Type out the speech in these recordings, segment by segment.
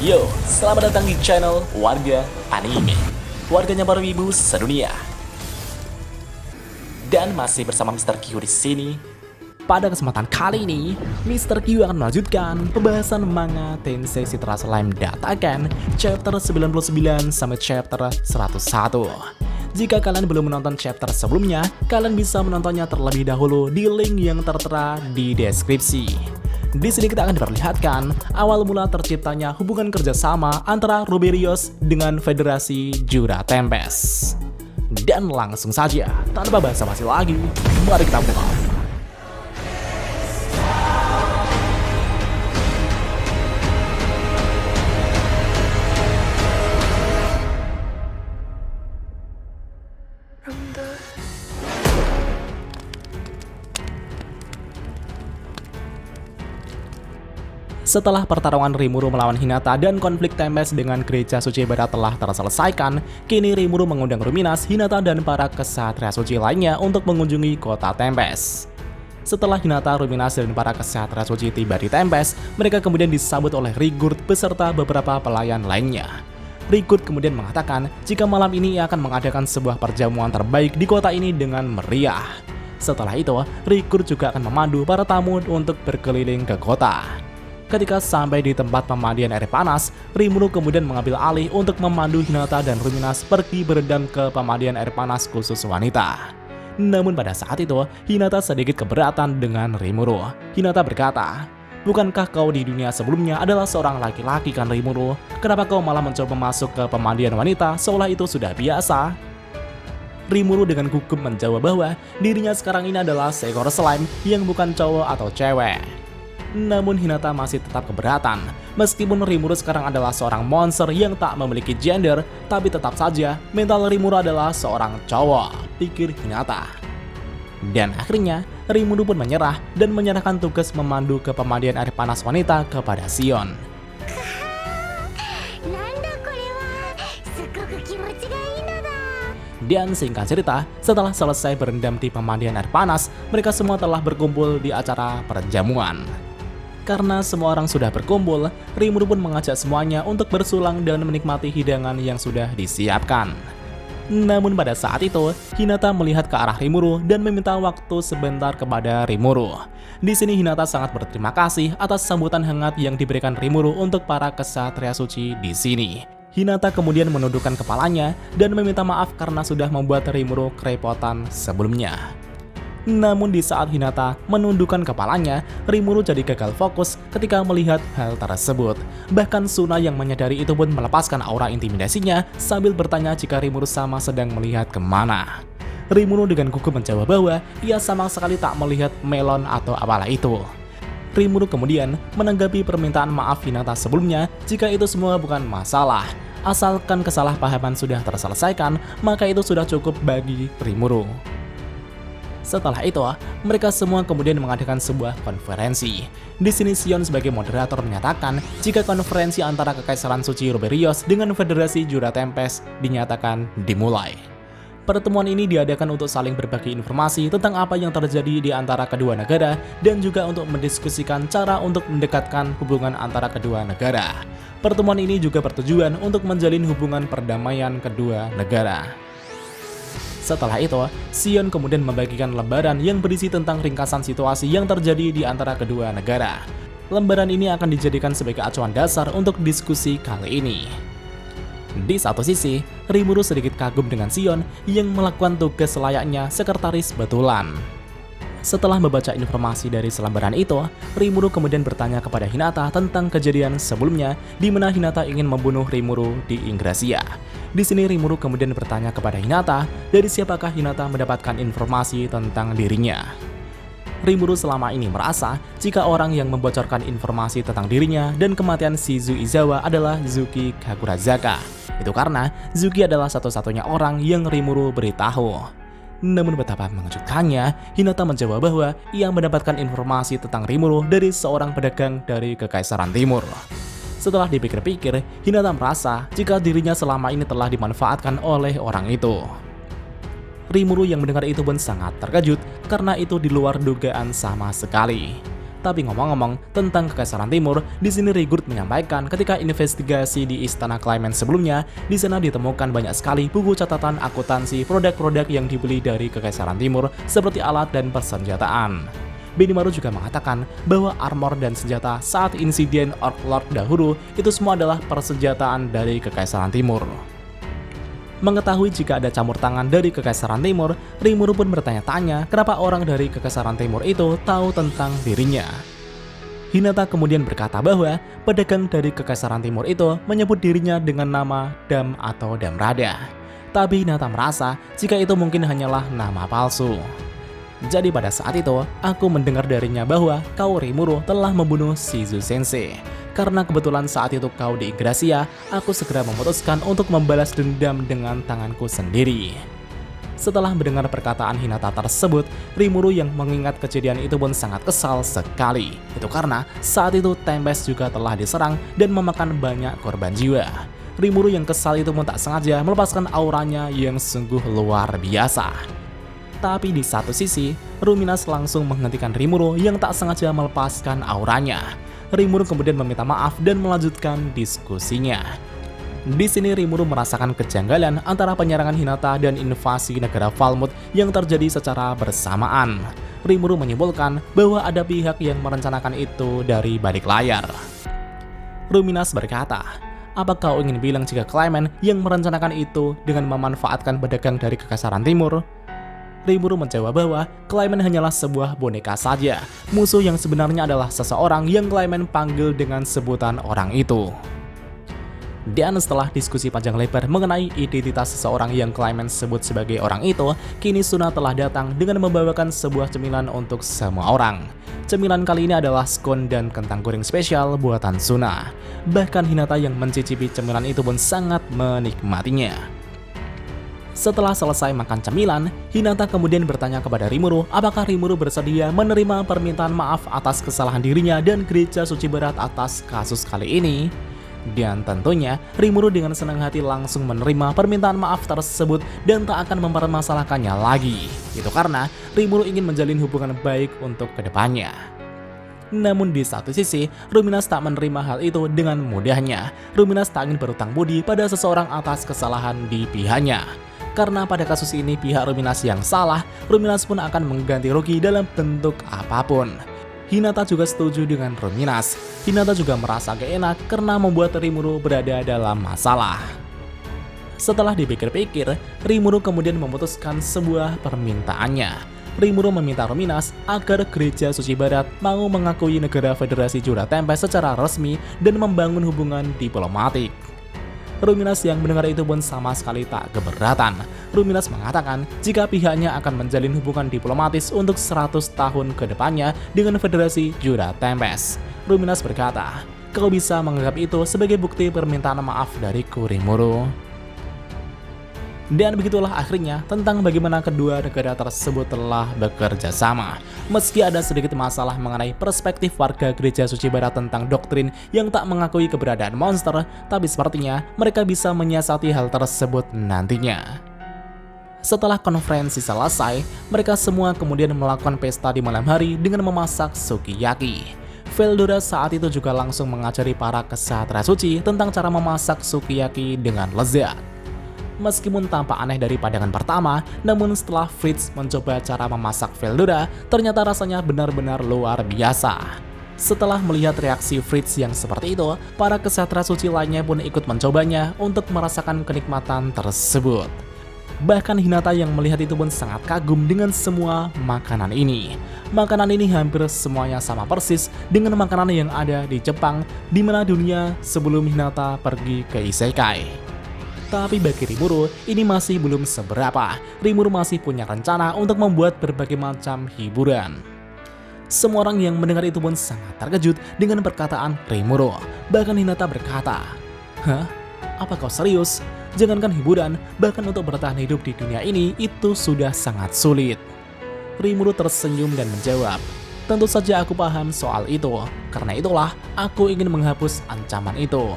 Yo, selamat datang di channel Warga Anime, warganya para wibu sedunia. Dan masih bersama Mr. Q di sini. Pada kesempatan kali ini, Mr. Q akan melanjutkan pembahasan manga Tensei Citra Slime Dataken chapter 99 sampai chapter 101. Jika kalian belum menonton chapter sebelumnya, kalian bisa menontonnya terlebih dahulu di link yang tertera di deskripsi. Di sini kita akan diperlihatkan awal mula terciptanya hubungan kerjasama antara Ruberios dengan Federasi Jura Tempest. Dan langsung saja, tanpa basa-basi lagi, mari kita mulai. Setelah pertarungan Rimuru melawan Hinata dan konflik Tempest dengan Gereja Suci Barat telah terselesaikan, kini Rimuru mengundang Ruminas, Hinata, dan para kesatria suci lainnya untuk mengunjungi kota Tempest. Setelah Hinata, Ruminas, dan para kesatria suci tiba di Tempest, mereka kemudian disambut oleh Rigurd beserta beberapa pelayan lainnya. Rigurd kemudian mengatakan jika malam ini ia akan mengadakan sebuah perjamuan terbaik di kota ini dengan meriah. Setelah itu, Rigurd juga akan memandu para tamu untuk berkeliling ke kota. Ketika sampai di tempat pemandian air panas, Rimuru kemudian mengambil alih untuk memandu Hinata dan Ruminas pergi berendam ke pemandian air panas khusus wanita. Namun pada saat itu, Hinata sedikit keberatan dengan Rimuru. Hinata berkata, "Bukankah kau di dunia sebelumnya adalah seorang laki-laki kan Rimuru? Kenapa kau malah mencoba masuk ke pemandian wanita seolah itu sudah biasa?" Rimuru dengan gugup menjawab bahwa dirinya sekarang ini adalah seekor slime yang bukan cowok atau cewek. Namun Hinata masih tetap keberatan. Meskipun Rimuru sekarang adalah seorang monster yang tak memiliki gender, tapi tetap saja mental Rimuru adalah seorang cowok, pikir Hinata. Dan akhirnya Rimuru pun menyerah dan menyerahkan tugas memandu ke pemandian air panas wanita kepada Sion. Dan singkat cerita, setelah selesai berendam di pemandian air panas, mereka semua telah berkumpul di acara perjamuan. Karena semua orang sudah berkumpul, Rimuru pun mengajak semuanya untuk bersulang dan menikmati hidangan yang sudah disiapkan. Namun pada saat itu, Hinata melihat ke arah Rimuru dan meminta waktu sebentar kepada Rimuru. Di sini Hinata sangat berterima kasih atas sambutan hangat yang diberikan Rimuru untuk para kesatria suci di sini. Hinata kemudian menundukkan kepalanya dan meminta maaf karena sudah membuat Rimuru kerepotan sebelumnya. Namun di saat Hinata menundukkan kepalanya, Rimuru jadi gagal fokus ketika melihat hal tersebut. Bahkan Suna yang menyadari itu pun melepaskan aura intimidasinya sambil bertanya jika Rimuru sama sedang melihat kemana. Rimuru dengan gugup menjawab bahwa ia sama sekali tak melihat melon atau apalah itu. Rimuru kemudian menanggapi permintaan maaf Hinata sebelumnya jika itu semua bukan masalah. Asalkan kesalahpahaman sudah terselesaikan, maka itu sudah cukup bagi Rimuru. Setelah itu, mereka semua kemudian mengadakan sebuah konferensi. Di sini Sion sebagai moderator menyatakan jika konferensi antara Kekaisaran Suci Ruberios dengan Federasi Jura Tempest dinyatakan dimulai. Pertemuan ini diadakan untuk saling berbagi informasi tentang apa yang terjadi di antara kedua negara dan juga untuk mendiskusikan cara untuk mendekatkan hubungan antara kedua negara. Pertemuan ini juga bertujuan untuk menjalin hubungan perdamaian kedua negara. Setelah itu, Sion kemudian membagikan lembaran yang berisi tentang ringkasan situasi yang terjadi di antara kedua negara. Lembaran ini akan dijadikan sebagai acuan dasar untuk diskusi kali ini. Di satu sisi, Rimuru sedikit kagum dengan Sion yang melakukan tugas layaknya sekretaris betulan. Setelah membaca informasi dari selembaran itu, Rimuru kemudian bertanya kepada Hinata tentang kejadian sebelumnya di mana Hinata ingin membunuh Rimuru di Ingracia. Di sini Rimuru kemudian bertanya kepada Hinata, dari siapakah Hinata mendapatkan informasi tentang dirinya. Rimuru selama ini merasa jika orang yang membocorkan informasi tentang dirinya dan kematian Shizu Izawa adalah Zuki Kakurazaka. Itu karena Zuki adalah satu-satunya orang yang Rimuru beritahu. Namun betapa mengejutkannya, Hinata menjawab bahwa ia mendapatkan informasi tentang Rimuru dari seorang pedagang dari Kekaisaran Timur. Setelah dipikir-pikir, Hinata merasa jika dirinya selama ini telah dimanfaatkan oleh orang itu. Rimuru yang mendengar itu pun sangat terkejut karena itu di luar dugaan sama sekali. Tapi ngomong-ngomong tentang Kekaisaran Timur, di sini Rigurt menyampaikan ketika investigasi di Istana Clement sebelumnya, di sana ditemukan banyak sekali buku catatan akuntansi produk-produk yang dibeli dari Kekaisaran Timur seperti alat dan persenjataan. Benimaru juga mengatakan bahwa armor dan senjata saat insiden Orc Lord dahulu itu semua adalah persenjataan dari Kekaisaran Timur. Mengetahui jika ada campur tangan dari Kekaisaran Timur, Rimuru pun bertanya-tanya kenapa orang dari Kekaisaran Timur itu tahu tentang dirinya. Hinata kemudian berkata bahwa pedagang dari Kekaisaran Timur itu menyebut dirinya dengan nama Dam atau Damrada. Tapi Hinata merasa jika itu mungkin hanyalah nama palsu. Jadi pada saat itu, aku mendengar darinya bahwa kau Rimuru telah membunuh Shizu Sensei. Karena kebetulan saat itu kau di Gracia, aku segera memutuskan untuk membalas dendam dengan tanganku sendiri. Setelah mendengar perkataan Hinata tersebut, Rimuru yang mengingat kejadian itu pun sangat kesal sekali. Itu karena saat itu Tempest juga telah diserang dan memakan banyak korban jiwa. Rimuru yang kesal itu pun tak sengaja melepaskan auranya yang sungguh luar biasa. Tapi di satu sisi, Ruminas langsung menghentikan Rimuru yang tak sengaja melepaskan auranya. Rimuru kemudian meminta maaf dan melanjutkan diskusinya. Di sini Rimuru merasakan kejanggalan antara penyerangan Hinata dan invasi negara Falmouth yang terjadi secara bersamaan. Rimuru menyimpulkan bahwa ada pihak yang merencanakan itu dari balik layar. Ruminas berkata, "Apa kau ingin bilang jika Clement yang merencanakan itu dengan memanfaatkan pedagang dari Kekaisaran Timur?" Rimuru menjawab bahwa Clement hanyalah sebuah boneka saja. Musuh yang sebenarnya adalah seseorang yang Clement panggil dengan sebutan orang itu. Dan setelah diskusi panjang lebar mengenai identitas seseorang yang Clement sebut sebagai orang itu, kini Suna telah datang dengan membawakan sebuah cemilan untuk semua orang. Cemilan kali ini adalah scone dan kentang goreng spesial buatan Suna. Bahkan Hinata yang mencicipi cemilan itu pun sangat menikmatinya. Setelah selesai makan cemilan, Hinata kemudian bertanya kepada Rimuru apakah Rimuru bersedia menerima permintaan maaf atas kesalahan dirinya dan Gereja Suci Barat atas kasus kali ini. Dan tentunya Rimuru dengan senang hati langsung menerima permintaan maaf tersebut dan tak akan mempermasalahkannya lagi. Itu karena Rimuru ingin menjalin hubungan baik untuk kedepannya. Namun di satu sisi, Ruminas tak menerima hal itu dengan mudahnya. Ruminas tak ingin berutang budi pada seseorang atas kesalahan di pihaknya. Karena pada kasus ini pihak Ruminas yang salah, Ruminas pun akan mengganti rugi dalam bentuk apapun. Hinata juga setuju dengan Ruminas. Hinata juga merasa gak enak karena membuat Rimuru berada dalam masalah. Setelah dipikir-pikir, Rimuru kemudian memutuskan sebuah permintaannya. Rimuru meminta Ruminas agar Gereja Suci Barat mau mengakui negara Federasi Jura Tempest secara resmi dan membangun hubungan diplomatik. Ruminas yang mendengar itu pun sama sekali tak keberatan. Ruminas mengatakan jika pihaknya akan menjalin hubungan diplomatis untuk 100 tahun ke depannya dengan Federasi Jura Tempest. Ruminas berkata, "Kau bisa menganggap itu sebagai bukti permintaan maaf dariku, Rimuru." Dan begitulah akhirnya tentang bagaimana kedua negara tersebut telah bekerja sama. Meski ada sedikit masalah mengenai perspektif warga Gereja Suci Barat tentang doktrin yang tak mengakui keberadaan monster, tapi sepertinya mereka bisa menyiasati hal tersebut nantinya. Setelah konferensi selesai, mereka semua kemudian melakukan pesta di malam hari dengan memasak sukiyaki. Veldora saat itu juga langsung mengajari para kesatria suci tentang cara memasak sukiyaki dengan lezat. Meskipun tampak aneh dari pandangan pertama, namun setelah Fritz mencoba cara memasak Veldora, ternyata rasanya benar-benar luar biasa. Setelah melihat reaksi Fritz yang seperti itu, para kesatria suci lainnya pun ikut mencobanya untuk merasakan kenikmatan tersebut. Bahkan Hinata yang melihat itu pun sangat kagum dengan semua makanan ini. Makanan ini hampir semuanya sama persis dengan makanan yang ada di Jepang, di mana dunia sebelum Hinata pergi ke Isekai. Tapi bagi Rimuru, ini masih belum seberapa. Rimuru masih punya rencana untuk membuat berbagai macam hiburan. Semua orang yang mendengar itu pun sangat terkejut dengan perkataan Rimuru. Bahkan Hinata berkata, "Hah? Apa kau serius? Jangankan hiburan, bahkan untuk bertahan hidup di dunia ini itu sudah sangat sulit." Rimuru tersenyum dan menjawab, "Tentu saja aku paham soal itu. Karena itulah aku ingin menghapus ancaman itu."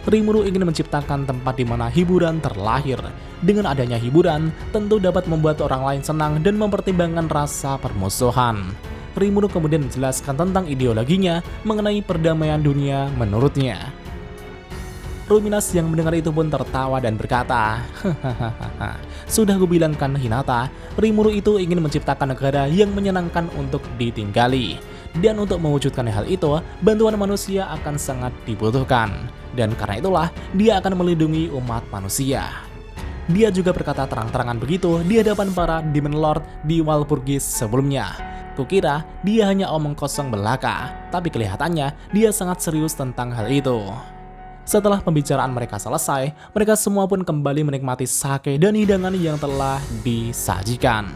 Rimuru ingin menciptakan tempat di mana hiburan terlahir. Dengan adanya hiburan, tentu dapat membuat orang lain senang dan mempertimbangkan rasa permusuhan. Rimuru kemudian menjelaskan tentang ideologinya mengenai perdamaian dunia menurutnya. Luminas yang mendengar itu pun tertawa dan berkata, "Hahaha, sudah kubilang kan Hinata, Rimuru itu ingin menciptakan negara yang menyenangkan untuk ditinggali. Dan untuk mewujudkan hal itu, bantuan manusia akan sangat dibutuhkan. Dan karena itulah, dia akan melindungi umat manusia." Dia juga berkata terang-terangan begitu di hadapan para Demon Lord di Walpurgis sebelumnya. Kukira dia hanya omong kosong belaka, tapi kelihatannya dia sangat serius tentang hal itu. Setelah pembicaraan mereka selesai, mereka semua pun kembali menikmati sake dan hidangan yang telah disajikan.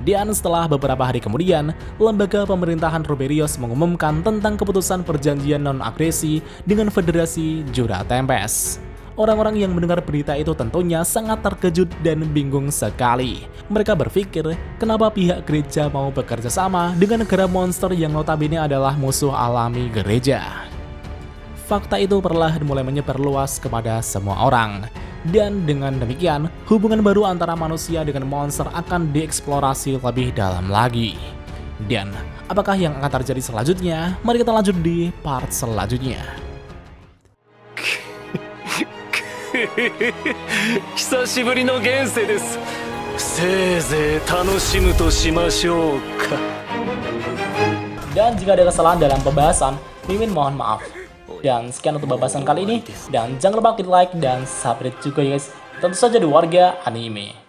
Dan setelah beberapa hari kemudian, lembaga pemerintahan Ruberios mengumumkan tentang keputusan perjanjian non-agresi dengan Federasi Jura Tempest. Orang-orang yang mendengar berita itu tentunya sangat terkejut dan bingung sekali. Mereka berpikir, kenapa pihak gereja mau bekerja sama dengan negara monster yang notabene adalah musuh alami gereja. Fakta itu perlahan mulai menyebar luas kepada semua orang. Dan dengan demikian, hubungan baru antara manusia dengan monster akan dieksplorasi lebih dalam lagi. Dan apakah yang akan terjadi selanjutnya? Mari kita lanjut di part selanjutnya. 久しぶりの現世です。せいぜい楽しむとしましょうか。 Dan jika ada kesalahan dalam pembahasan, Mimin mohon maaf. Dan sekian untuk pembahasan kali ini. Dan jangan lupa klik like dan subscribe juga ya guys. Tentu saja di Warga Anime.